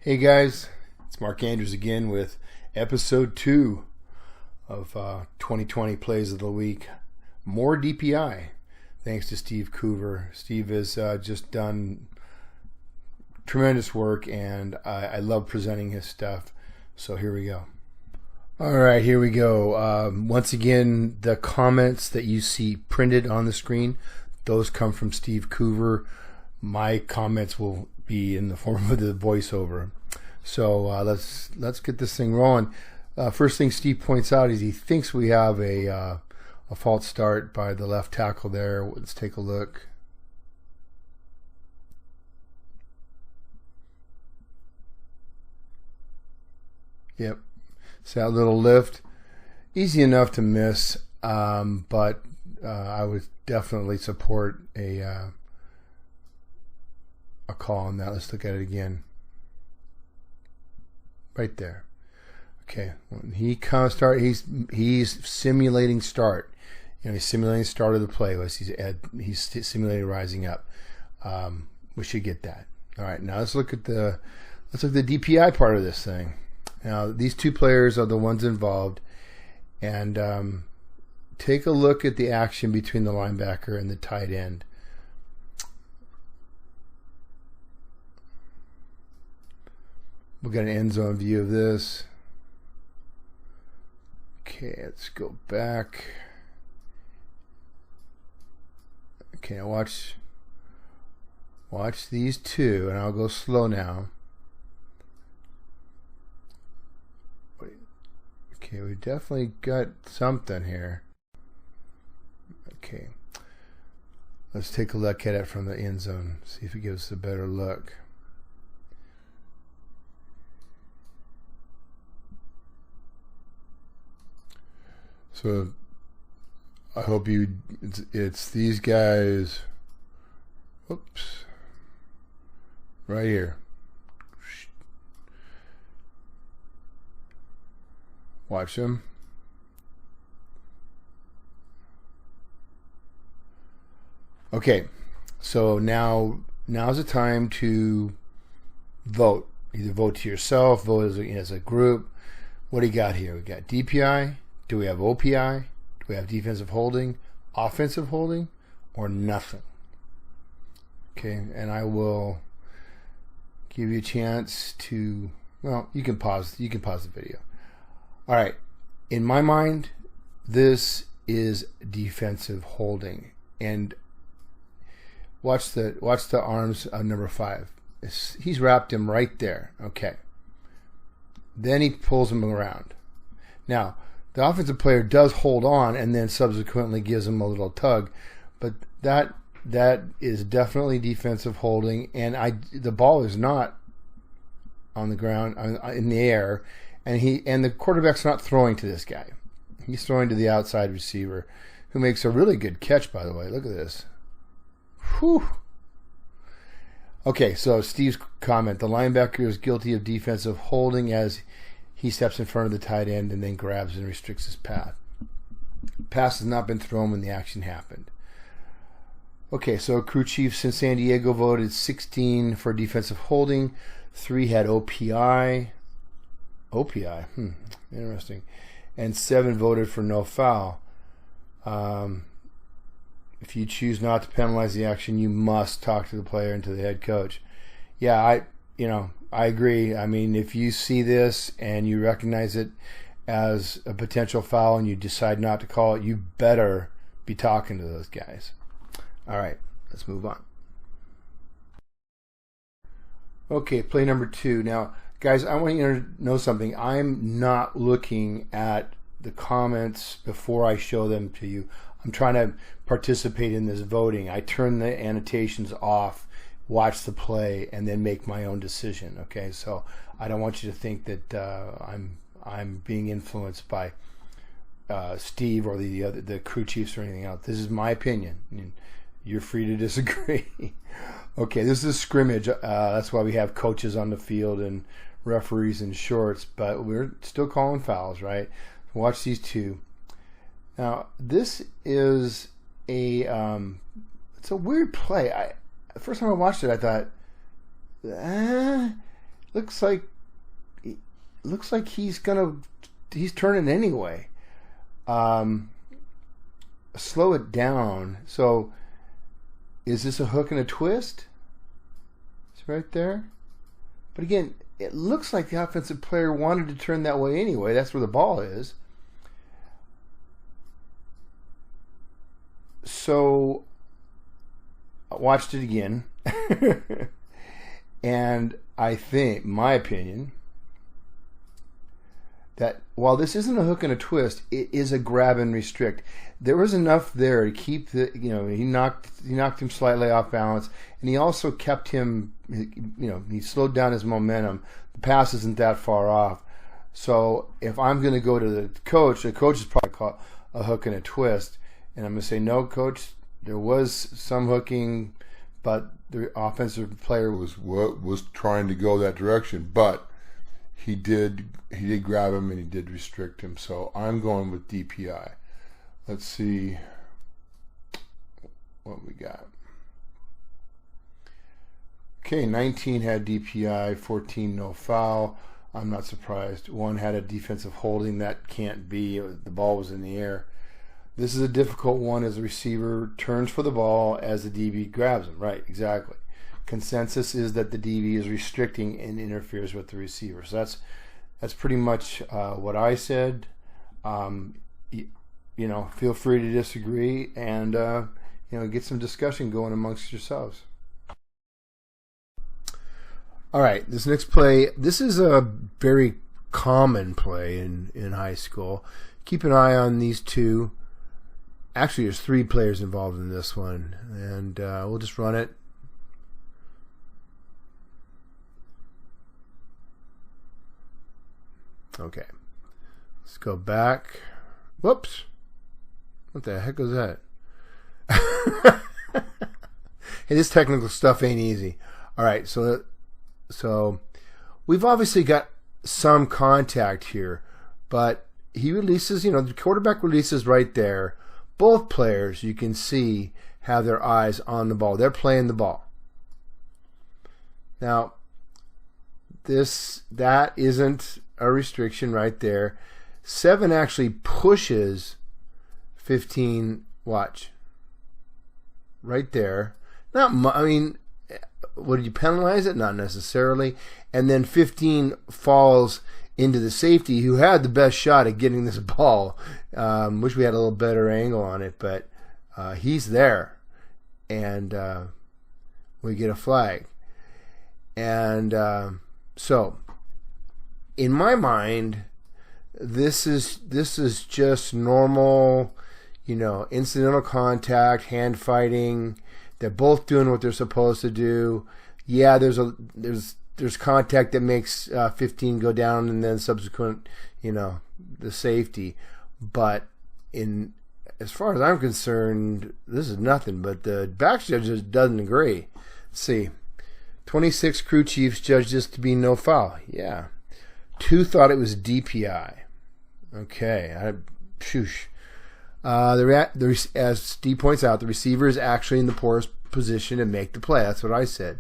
Hey guys, it's Mark Andrews again with episode 2 of 2020 Plays of the Week. More DPI, thanks to Steve Coover. Steve has just done tremendous work, and I love presenting his stuff. So here we go. All right, here we go. Once again, the comments that you see printed on the screen, those come from Steve Coover. My comments will be in the form of the voiceover. So let's get this thing rolling. First thing Steve points out is he thinks we have a false start by the left tackle there. Let's take a look. Yep, it's that little lift. Easy enough to miss, but I would definitely support a call on that. Let's look at it again. Right there. Okay, when he comes start, he's simulating start. He's simulating start of the play. He's simulating rising up. We should get that. All right, now let's look at the DPI part of this thing. Now these two players are the ones involved, and take a look at the action between the linebacker and the tight end. We've got an end zone view of this. Okay, let's go back. Okay, now watch these two, and I'll go slow now. Okay, we definitely got something here. Okay, let's take a look at it from the end zone, see if it gives us a better look. So I hope it's these guys. Oops. Right here. Watch them. Okay. So now's the time to vote. Either vote to yourself, vote as a group. What do you got here? We got DPI. Do we have OPI? Do we have defensive holding, offensive holding, or nothing? Okay, and I will give you a chance to, well, you can pause the video. All right, in my mind, this is defensive holding, and watch the arms of number 5. He's wrapped him right there. Okay, then he pulls him around. Now, the offensive player does hold on and then subsequently gives him a little tug, but that is definitely defensive holding, and the ball is not on the ground, in the air, and the quarterback's not throwing to this guy. He's throwing to the outside receiver, who makes a really good catch, by the way. Look at this. Whew. Okay, so Steve's comment: the linebacker is guilty of defensive holding as he steps in front of the tight end and then grabs and restricts his path. Pass has not been thrown when the action happened. Okay, so crew chiefs in San Diego voted 16 for defensive holding. 3 had OPI. OPI, interesting. And 7 voted for no foul. If you choose not to penalize the action, you must talk to the player and to the head coach. Yeah, I agree. I mean, if you see this and you recognize it as a potential foul and you decide not to call it, you better be talking to those guys. All right, let's move on. Okay, play number 2. Now, guys, I want you to know something. I'm not looking at the comments before I show them to you. I'm trying to participate in this voting. I turn the annotations off, watch the play, and then make my own decision. Okay, so I don't want you to think that I'm being influenced by Steve or the crew chiefs or anything else. This is my opinion. I mean, you're free to disagree. Okay, this is a scrimmage. That's why we have coaches on the field and referees in shorts, but we're still calling fouls, right? Watch these two. Now, this is it's a weird play. The first time I watched it, I thought, looks like he's turning anyway. Slow it down. So is this a hook and a twist? It's right there. But again, it looks like the offensive player wanted to turn that way anyway. That's where the ball is. So I watched it again. And I think, my opinion, that while this isn't a hook and a twist, it is a grab and restrict. There was enough there to keep the, he knocked him slightly off balance, and he also kept him, he slowed down his momentum. The pass isn't that far off. So if I'm going to go to the coach is probably called a hook and a twist, and I'm going to say, no, coach, there was some hooking, but the offensive player was trying to go that direction, but he did grab him and he did restrict him. So I'm going with DPI. Let's see what we got. Okay, 19 had DPI, 14 no foul. I'm not surprised. 1 had a defensive holding. That can't be. The ball was in the air. This is a difficult one as the receiver turns for the ball as the DB grabs him. Right, exactly. Consensus is that the DB is restricting and interferes with the receiver. So that's pretty much what I said. Feel free to disagree and get some discussion going amongst yourselves. All right, this next play. This is a very common play in high school. Keep an eye on these two. Actually, there's 3 players involved in this one, and we'll just run it. Okay, let's go back. Whoops. What the heck was that? Hey, this technical stuff ain't easy. All right, so we've obviously got some contact here, but he releases, the quarterback releases right there. Both players, you can see, have their eyes on the ball. They're playing the ball. Now, that isn't a restriction right there. 7 actually pushes 15. Watch. Right there. Would you penalize it? Not necessarily. And then 15 falls into the safety who had the best shot at getting this ball. Wish we had a little better angle on it, but he's there. And we get a flag. And so, in my mind, this is just normal, incidental contact, hand fighting. They're both doing what they're supposed to do. Yeah, there's contact that makes 15 go down, and then subsequent, the safety. But as far as I'm concerned, this is nothing. But the back judge just doesn't agree. Let's see. 26 crew chiefs judged this to be no foul. Yeah. 2 thought it was DPI. Okay. As Steve points out, the receiver is actually in the poorest position to make the play. That's what I said.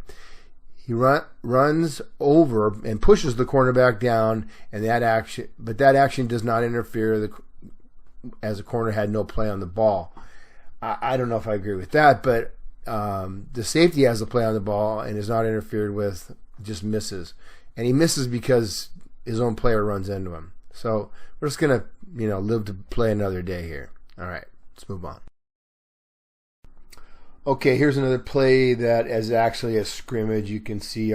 He runs over and pushes the cornerback down, and that action does not interfere as the corner had no play on the ball. I don't know if I agree with that, but the safety has the play on the ball and is not interfered with, just misses. And he misses because his own player runs into him. So we're just going to, live to play another day here. All right, let's move on. Okay, here's another play that is actually a scrimmage. You can see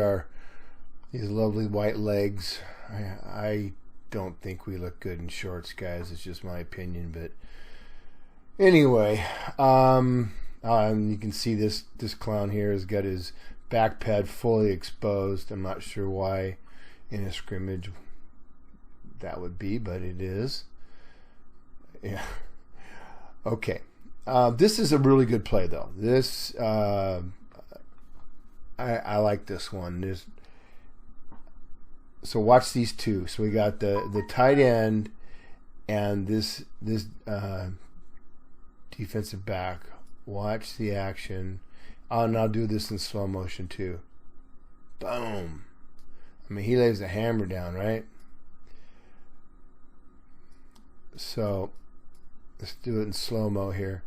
these lovely white legs. I don't think we look good in shorts, guys. It's just my opinion, but anyway, you can see this clown here has got his back pad fully exposed. I'm not sure why in a scrimmage that would be, but it is. Yeah. Okay. This is a really good play, though. This I like this one. So watch these two. So we got the tight end and this defensive back. Watch the action. And I'll do this in slow motion too. Boom. I mean, he lays the hammer down, right? So let's do it in slow-mo here.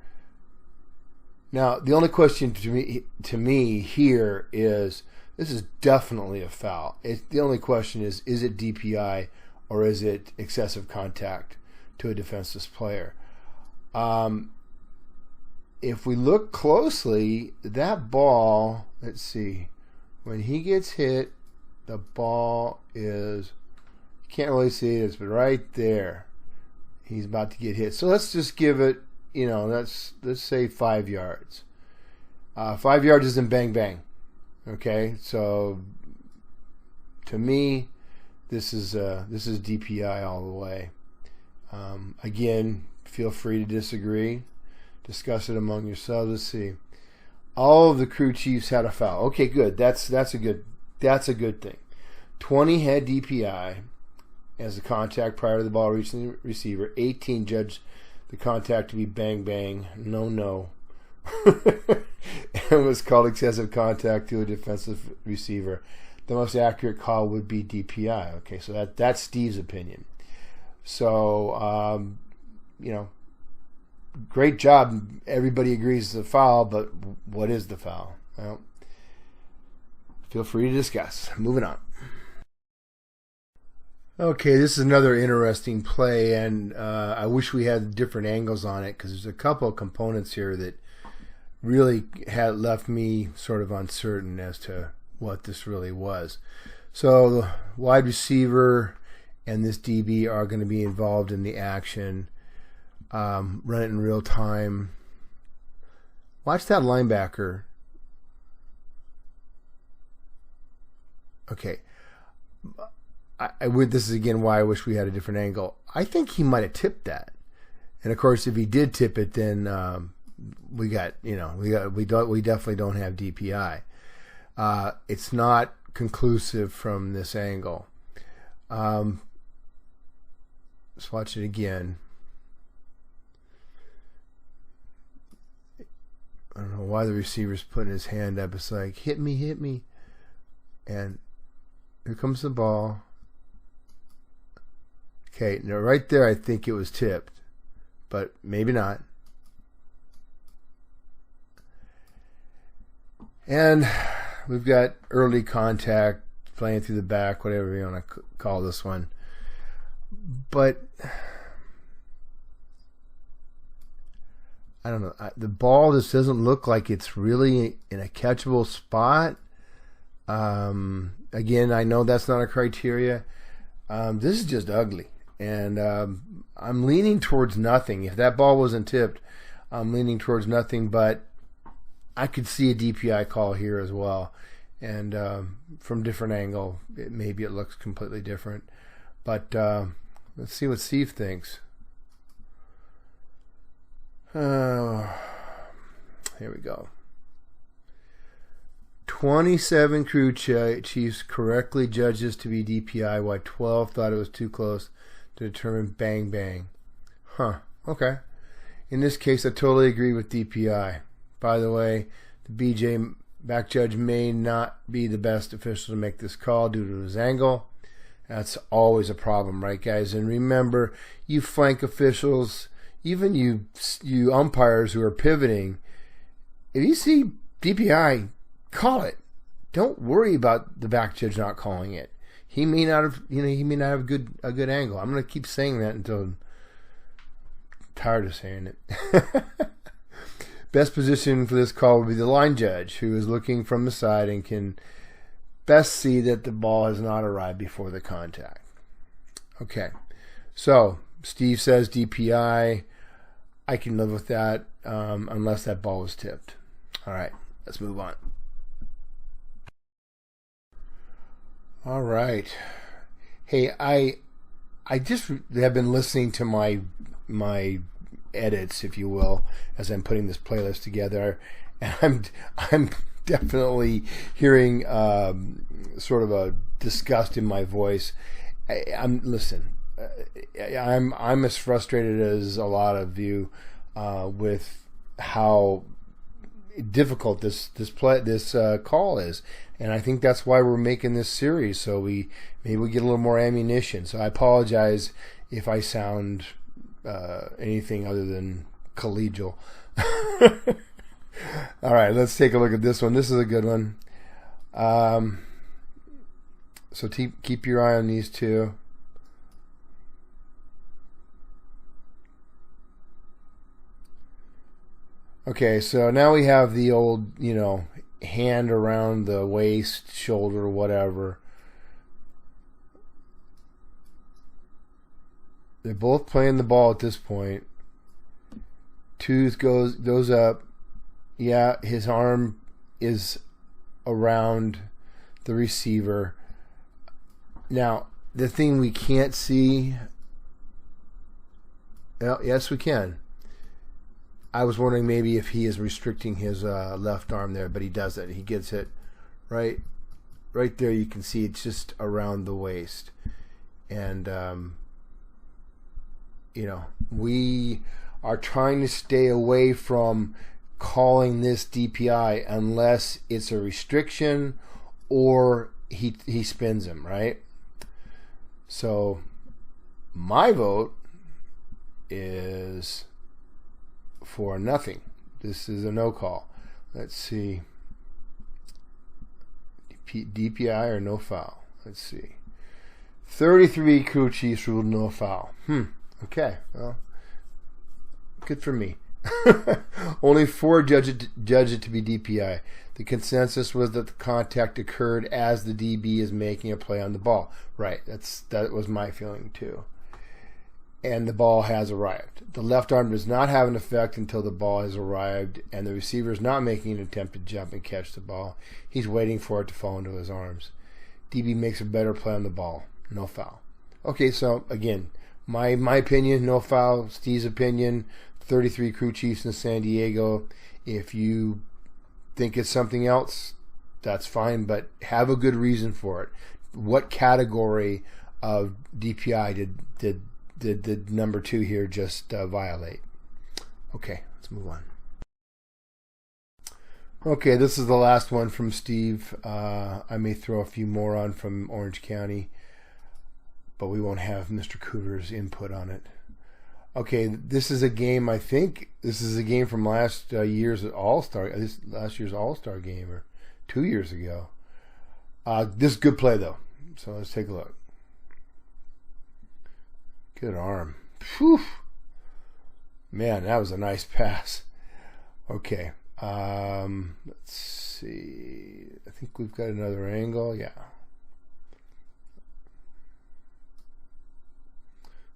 Now, the only question to me here is, this is definitely a foul. The only question is it DPI or is it excessive contact to a defenseless player? If we look closely, that ball, let's see, when he gets hit, the ball is, you can't really see it, it's right there. He's about to get hit. So let's just give it, let's say 5 yards. 5 yards isn't bang bang. Okay, so to me, this is DPI all the way. Again, feel free to disagree. Discuss it among yourselves. Let's see. All of the crew chiefs had a foul. Okay, good. That's a good thing. 20 had DPI as a contact prior to the ball reaching the receiver. 18 judged the contact to be bang bang. No. It was called excessive contact to a defensive receiver. The most accurate call would be DPI. Okay, so that's Steve's opinion. So, great job. Everybody agrees it's a foul, but what is the foul? Well, feel free to discuss. Moving on. Okay, this is another interesting play, and I wish we had different angles on it because there's a couple of components here that really had left me sort of uncertain as to what this really was. So the wide receiver and this DB are going to be involved in the action. Run it in real time. Watch that linebacker. Okay. This is again why I wish we had a different angle. I think he might have tipped that. And of course, if he did tip it, then we definitely don't have DPI. It's not conclusive from this angle. Let's watch it again. I don't know why the receiver's putting his hand up. It's like, hit me. And here comes the ball. Okay, now right there I think it was tipped, but maybe not. And we've got early contact, playing through the back, whatever you want to call this one. But I don't know. The ball just doesn't look like it's really in a catchable spot. Again, I know that's not a criteria. This is just ugly. And I'm leaning towards nothing. If that ball wasn't tipped, I'm leaning towards nothing. But I could see a DPI call here as well. And from different angle, maybe it looks completely different. But let's see what Steve thinks. Here we go. 27 crew chiefs correctly judged this to be DPI, while 12 thought it was too close to determine bang bang. Okay. In this case, I totally agree with DPI. By the way, the BJ back judge may not be the best official to make this call due to his angle. That's always a problem, right, guys? And remember, you flank officials, even you umpires who are pivoting, if you see DPI, call it. Don't worry about the back judge not calling it. He may not have, a good angle. I'm going to keep saying that until I'm tired of saying it. Best position for this call would be the line judge, who is looking from the side and can best see that the ball has not arrived before the contact. Okay, so Steve says DPI. I can live with that unless that ball was tipped. All right, let's move on. All right. Hey, I just have been listening to my edits, if you will, as I'm putting this playlist together, and I'm definitely hearing sort of a disgust in my voice. I'm as frustrated as a lot of you with how difficult this call is, and I think that's why we're making this series, so maybe we get a little more ammunition. So I apologize if I sound anything other than collegial. All right, let's take a look at this one. This is a good one. So keep your eye on these two. Okay, so now we have the old, hand around the waist, shoulder, whatever. They're both playing the ball at this point. Tooth goes up. Yeah, his arm is around the receiver. Now, the thing we can't see... Well, yes, we can. I was wondering maybe if he is restricting his left arm there, but he doesn't. He gets it right there. You can see it's just around the waist. And, we are trying to stay away from calling this DPI unless it's a restriction or he spins him, right? So my vote is for nothing. This is a no call. Let's see. DPI or no foul. Let's see. 33 crew chiefs ruled no foul. Okay. Well, good for me. Only 4 judge it to be DPI. The consensus was that the contact occurred as the DB is making a play on the ball. Right. That was my feeling too. And the ball has arrived. The left arm does not have an effect until the ball has arrived, and the receiver is not making an attempt to jump and catch the ball. He's waiting for it to fall into his arms. DB makes a better play on the ball. No foul. Okay, so again, my opinion, no foul. Steve's opinion, 33 crew chiefs in San Diego. If you think it's something else, that's fine, but have a good reason for it. What category of DPI did the number 2 here just violate? Okay, let's move on. Okay, this is the last one from Steve. I may throw a few more on from Orange County, but we won't have Mr. Cooter's input on it. Okay, this is a game, I think, this is a game from last year's All-Star, last year's All-Star game, or 2 years ago. This is good play, though, so let's take a look. Good arm. Whew. Man, that was a nice pass. Okay. Let's see. I think we've got another angle. Yeah.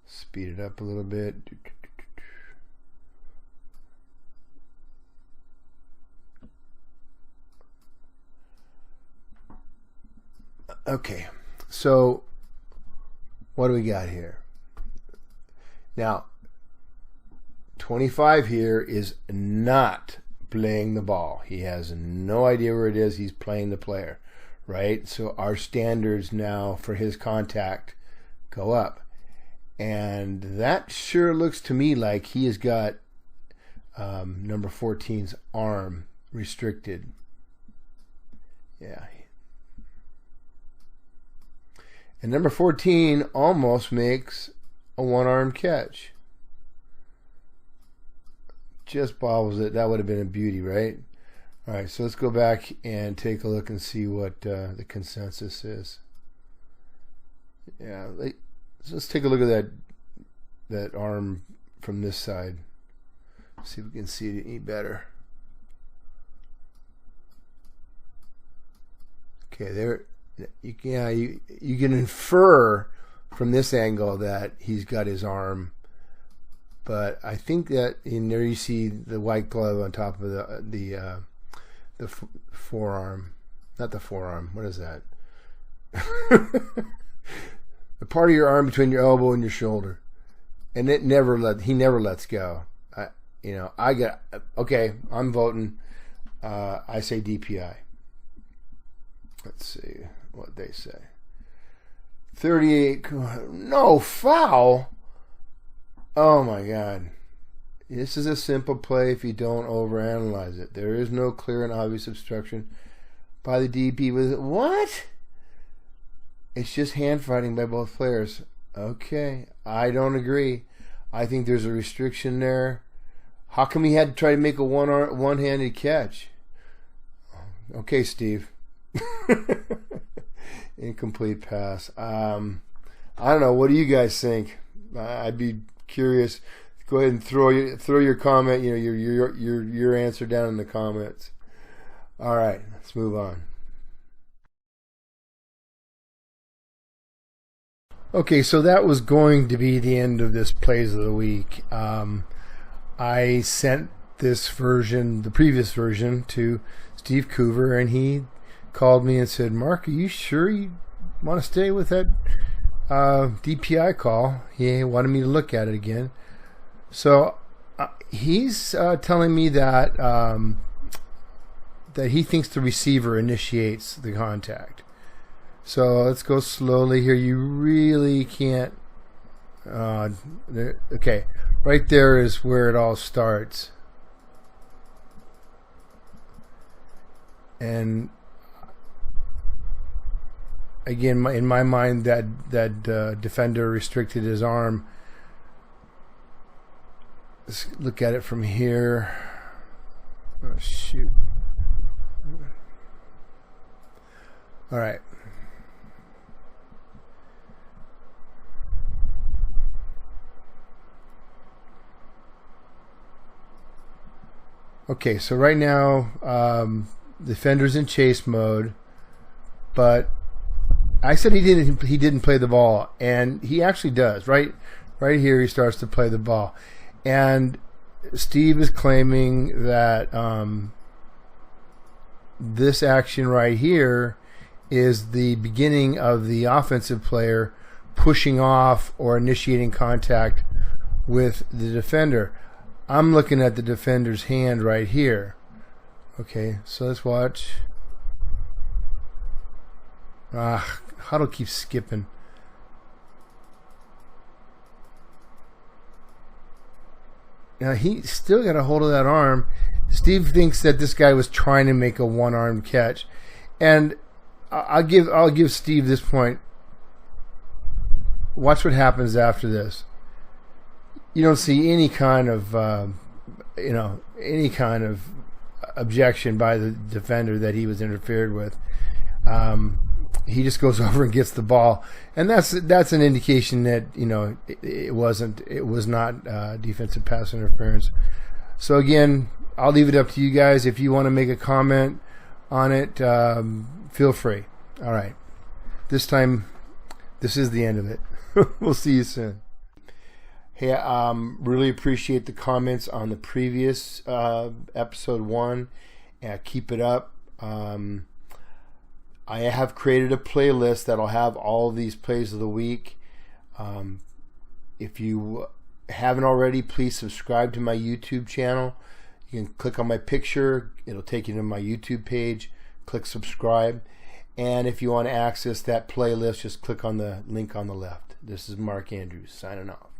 Speed it up a little bit. Okay. So, what do we got here? Now, 25 here is not playing the ball. He has no idea where it is. He's playing the player, right? So our standards now for his contact go up. And that sure looks to me like he has got number 14's arm restricted. Yeah. And number 14 almost makes a one-arm catch. Just bobbles it. That would have been a beauty, right? All right, so let's go back and take a look and see what the consensus is. Yeah, so let's take a look at that arm from this side. See if we can see it any better. Okay, there. You can infer from this angle that he's got his arm, but I think that in there you see the white glove on top of the forearm, not the forearm. What is that? The part of your arm between your elbow and your shoulder, and he never lets go. Okay. I'm voting. I say DPI. Let's see what they say. 38, no foul. Oh my God. This is a simple play if you don't overanalyze it. There is no clear and obvious obstruction by the DP with it. What? It's just hand fighting by both players. Okay, I don't agree. I think there's a restriction there. How come he had to try to make a one-handed catch? Okay, Steve. Incomplete pass. I don't know. What do you guys think? I'd be curious. Go ahead and throw your comment. Your answer down in the comments. All right, let's move on. Okay, so that was going to be the end of this Plays of the Week. I sent this version, the previous version, to Steve Coover, and he called me and said, "Mark, are you sure you want to stay with that DPI call?" He wanted me to look at it again. So he's telling me that that he thinks the receiver initiates the contact. So let's go slowly here. You really can't. Okay, right there is where it all starts. And again, in my mind, that defender restricted his arm. Let's look at it from here. Oh, shoot. All right. Okay, so right now, defender's in chase mode, but I said he didn't play the ball, and he actually does. Right here, he starts to play the ball, and Steve is claiming that this action right here is the beginning of the offensive player pushing off or initiating contact with the defender. I'm looking at the defender's hand right here. Okay, so let's watch. Huddle keeps skipping. Now he still got a hold of that arm. Steve thinks that this guy was trying to make a one-arm catch, and I'll give Steve this point. Watch what happens after this. You don't see any kind of objection by the defender that he was interfered with. He just goes over and gets the ball, and that's an indication that it was not defensive pass interference. So again, I'll leave it up to you guys. If you want to make a comment on it, feel free. All right, this time, this is the end of it. We'll see you soon. Hey, really appreciate the comments on the previous episode 1. Keep it up. I have created a playlist that'll have all of these plays of the week. If you haven't already, please subscribe to my YouTube channel. You can click on my picture. It'll take you to my YouTube page. Click subscribe. And if you want to access that playlist, just click on the link on the left. This is Mark Andrews signing off.